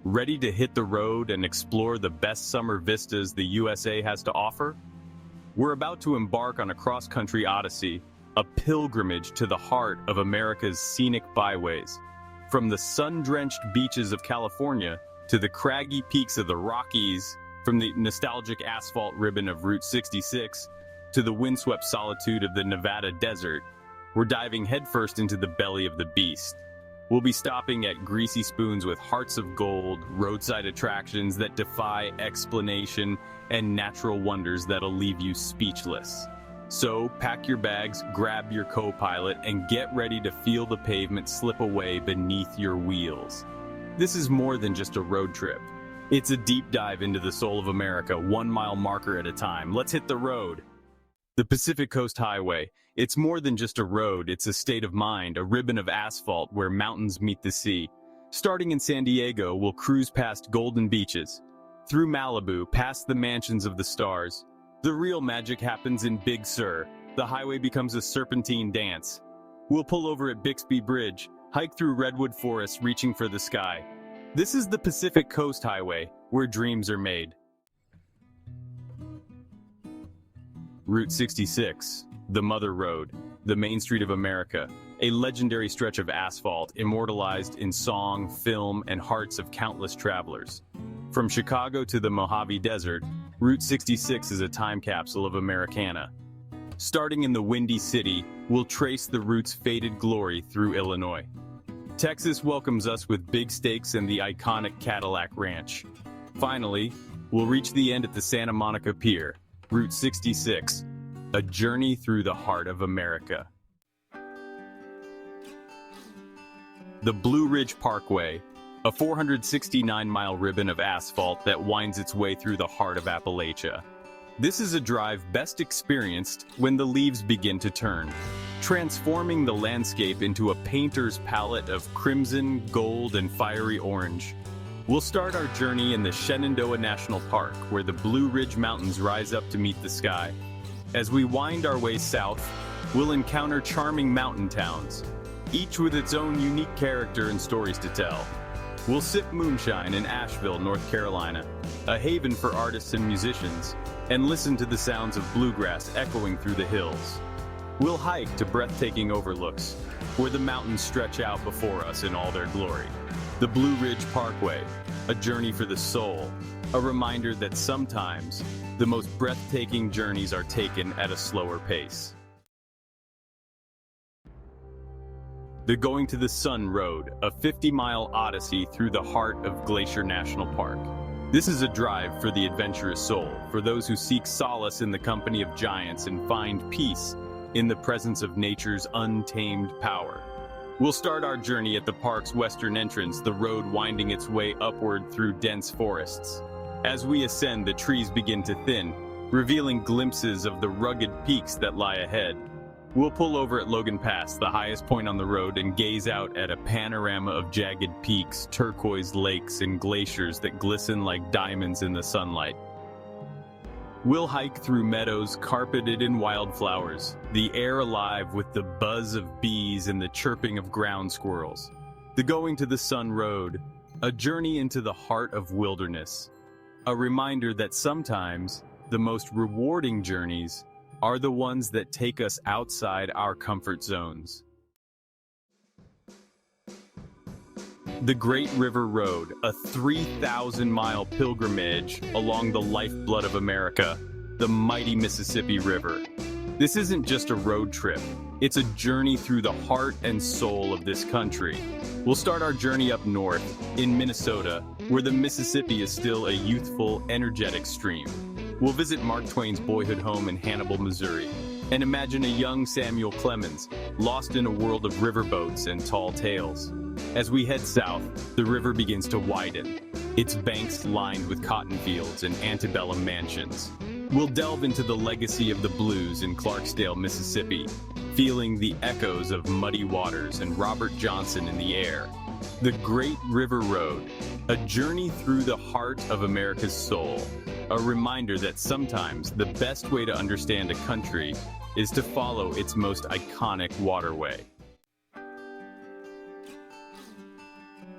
Ready to hit the road and explore the best summer vistas the USA has to offer? We're about to embark on a cross-country odyssey, a pilgrimage to the heart of America's scenic byways. From the sun-drenched beaches of California to the craggy peaks of the Rockies, from the nostalgic asphalt ribbon of Route 66 to the windswept solitude of the Nevada desert, we're diving headfirst into the belly of the beast. We'll be stopping at greasy spoons with hearts of gold, roadside attractions that defy explanation, and natural wonders that'll leave you speechless. So, pack your bags, grab your co-pilot, and get ready to feel the pavement slip away beneath your wheels. This is more than just a road trip. It's a deep dive into the soul of America, 1 mile marker at a time. Let's hit the road. The Pacific Coast Highway. It's more than just a road, it's a state of mind, a ribbon of asphalt where mountains meet the sea. Starting in San Diego, we'll cruise past golden beaches. Through Malibu, past the mansions of the stars. The real magic happens in Big Sur. The highway becomes a serpentine dance. We'll pull over at Bixby Bridge, hike through redwood forests reaching for the sky. This is the Pacific Coast Highway, where dreams are made. Route 66, the Mother Road, the Main Street of America, a legendary stretch of asphalt immortalized in song, film, and hearts of countless travelers. From Chicago to the Mojave Desert, Route 66 is a time capsule of Americana. Starting in the Windy City, we'll trace the route's faded glory through Illinois. Texas welcomes us with big steaks and the iconic Cadillac Ranch. Finally, we'll reach the end at the Santa Monica Pier, Route 66, a journey through the heart of America. The Blue Ridge Parkway, a 469-mile ribbon of asphalt that winds its way through the heart of Appalachia. This is a drive best experienced when the leaves begin to turn, transforming the landscape into a painter's palette of crimson, gold, and fiery orange. We'll start our journey in the Shenandoah National Park, where the Blue Ridge Mountains rise up to meet the sky. As we wind our way south, we'll encounter charming mountain towns, each with its own unique character and stories to tell. We'll sip moonshine in Asheville, North Carolina, a haven for artists and musicians, and listen to the sounds of bluegrass echoing through the hills. We'll hike to breathtaking overlooks, where the mountains stretch out before us in all their glory. The Blue Ridge Parkway, a journey for the soul, a reminder that sometimes the most breathtaking journeys are taken at a slower pace. The Going to the Sun Road, a 50-mile odyssey through the heart of Glacier National Park. This is a drive for the adventurous soul, for those who seek solace in the company of giants and find peace in the presence of nature's untamed power. We'll start our journey at the park's western entrance, the road winding its way upward through dense forests. As we ascend, the trees begin to thin, revealing glimpses of the rugged peaks that lie ahead. We'll pull over at Logan Pass, the highest point on the road, and gaze out at a panorama of jagged peaks, turquoise lakes, and glaciers that glisten like diamonds in the sunlight. We'll hike through meadows carpeted in wildflowers, the air alive with the buzz of bees and the chirping of ground squirrels. The Going to the Sun Road, a journey into the heart of wilderness. A reminder that sometimes the most rewarding journeys are the ones that take us outside our comfort zones. The Great River Road, a 3,000-mile pilgrimage along the lifeblood of America, the mighty Mississippi River. This isn't just a road trip, it's a journey through the heart and soul of this country. We'll start our journey up north, in Minnesota, where the Mississippi is still a youthful, energetic stream. We'll visit Mark Twain's boyhood home in Hannibal, Missouri, and imagine a young Samuel Clemens, lost in a world of riverboats and tall tales. As we head south, the river begins to widen, its banks lined with cotton fields and antebellum mansions. We'll delve into the legacy of the blues in Clarksdale, Mississippi, feeling the echoes of Muddy Waters and Robert Johnson in the air. The Great River Road, a journey through the heart of America's soul, a reminder that sometimes the best way to understand a country is to follow its most iconic waterway.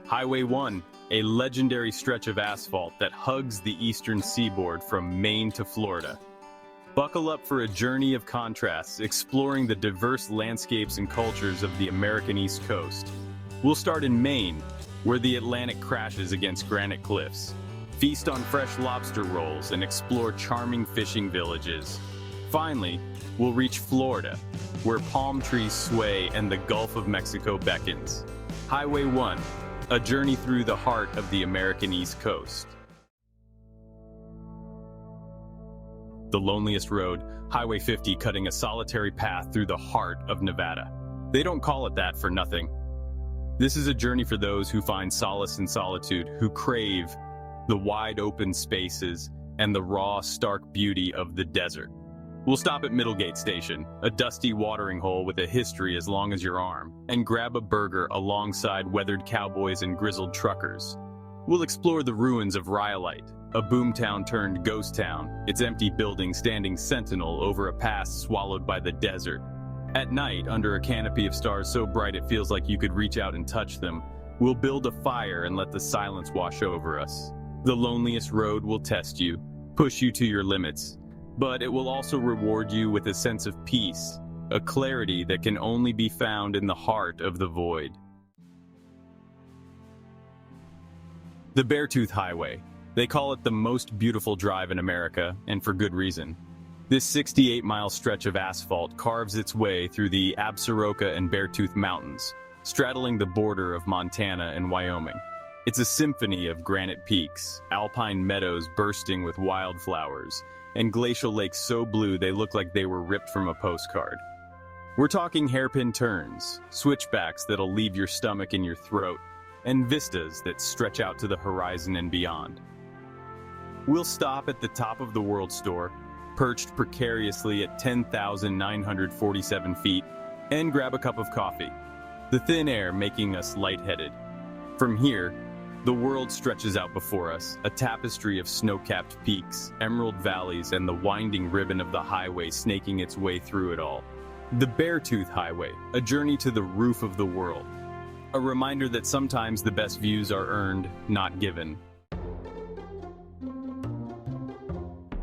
Highway 1, a legendary stretch of asphalt that hugs the eastern seaboard from Maine to Florida. Buckle up for a journey of contrasts, exploring the diverse landscapes and cultures of the American East Coast. We'll start in Maine, where the Atlantic crashes against granite cliffs. Feast on fresh lobster rolls and explore charming fishing villages. Finally, we'll reach Florida, where palm trees sway and the Gulf of Mexico beckons. Highway 1, a journey through the heart of the American East Coast. The loneliest road, Highway 50, cutting a solitary path through the heart of Nevada. They don't call it that for nothing. This is a journey for those who find solace in solitude, who crave the wide open spaces and the raw, stark beauty of the desert. We'll stop at Middlegate Station, a dusty watering hole with a history as long as your arm, and grab a burger alongside weathered cowboys and grizzled truckers. We'll explore the ruins of Rhyolite, a boomtown turned ghost town, its empty building standing sentinel over a pass swallowed by the desert. At night, under a canopy of stars so bright it feels like you could reach out and touch them, we'll build a fire and let the silence wash over us. The loneliest road will test you, push you to your limits, but it will also reward you with a sense of peace, a clarity that can only be found in the heart of the void. The Beartooth Highway. They call it the most beautiful drive in America, and for good reason. This 68-mile stretch of asphalt carves its way through the Absaroka and Beartooth Mountains, straddling the border of Montana and Wyoming. It's a symphony of granite peaks, alpine meadows bursting with wildflowers, and glacial lakes so blue they look like they were ripped from a postcard. We're talking hairpin turns, switchbacks that'll leave your stomach in your throat, and vistas that stretch out to the horizon and beyond. We'll stop at the top of the World Store, perched precariously at 10,947 feet, and grab a cup of coffee, the thin air making us lightheaded. From here, the world stretches out before us, a tapestry of snow-capped peaks, emerald valleys, and the winding ribbon of the highway snaking its way through it all. The Beartooth Highway, a journey to the roof of the world. A reminder that sometimes the best views are earned, not given.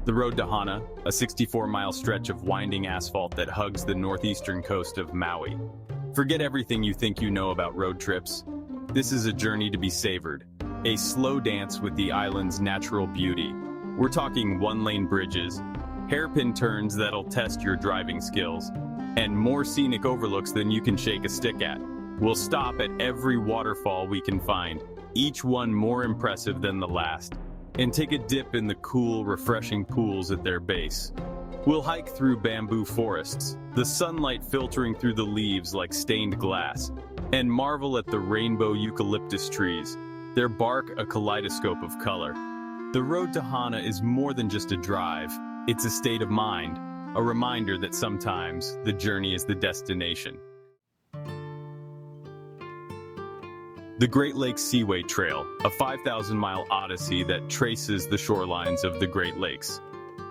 The road to Hana, a 64-mile stretch of winding asphalt that hugs the northeastern coast of Maui. Forget everything you think you know about road trips. This is a journey to be savored, a slow dance with the island's natural beauty. We're talking one-lane bridges, hairpin turns that'll test your driving skills, and more scenic overlooks than you can shake a stick at. We'll stop at every waterfall we can find, each one more impressive than the last, and take a dip in the cool, refreshing pools at their base. We'll hike through bamboo forests, the sunlight filtering through the leaves like stained glass, and marvel at the rainbow eucalyptus trees, their bark a kaleidoscope of color. The road to Hana is more than just a drive, it's a state of mind, a reminder that sometimes the journey is the destination. The Great Lakes Seaway Trail, a 5,000-mile odyssey that traces the shorelines of the Great Lakes.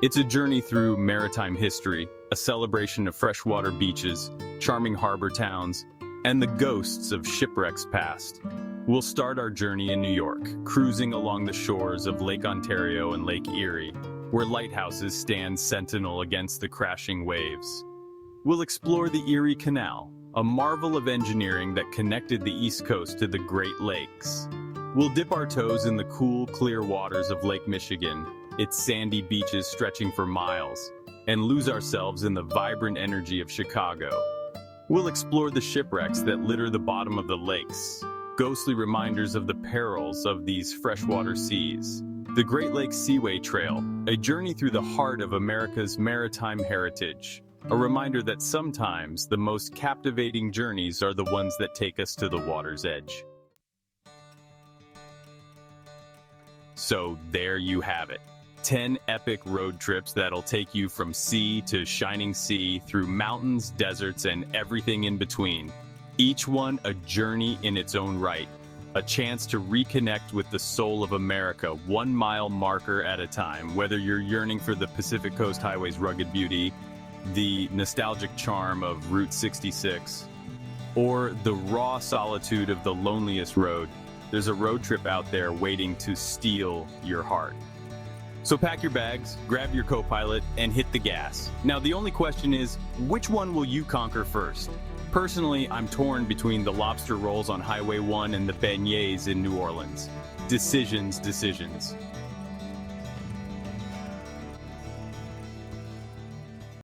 It's a journey through maritime history, a celebration of freshwater beaches, charming harbor towns, and the ghosts of shipwrecks past. We'll start our journey in New York, cruising along the shores of Lake Ontario and Lake Erie, where lighthouses stand sentinel against the crashing waves. We'll explore the Erie Canal, a marvel of engineering that connected the East Coast to the Great Lakes. We'll dip our toes in the cool, clear waters of Lake Michigan, its sandy beaches stretching for miles, and lose ourselves in the vibrant energy of Chicago. We'll explore the shipwrecks that litter the bottom of the lakes, ghostly reminders of the perils of these freshwater seas. The Great Lakes Seaway Trail, a journey through the heart of America's maritime heritage. A reminder that sometimes the most captivating journeys are the ones that take us to the water's edge. So there you have it. 10 epic road trips that'll take you from sea to shining sea, through mountains, deserts, and everything in between. Each one a journey in its own right. A chance to reconnect with the soul of America, 1 mile marker at a time. Whether you're yearning for the Pacific Coast Highway's rugged beauty, the nostalgic charm of Route 66, or the raw solitude of the loneliest road, there's a road trip out there waiting to steal your heart. So pack your bags, grab your co-pilot, and hit the gas. Now the only question is, which one will you conquer first? Personally, I'm torn between the lobster rolls on Highway 1 and the beignets in New Orleans. Decisions.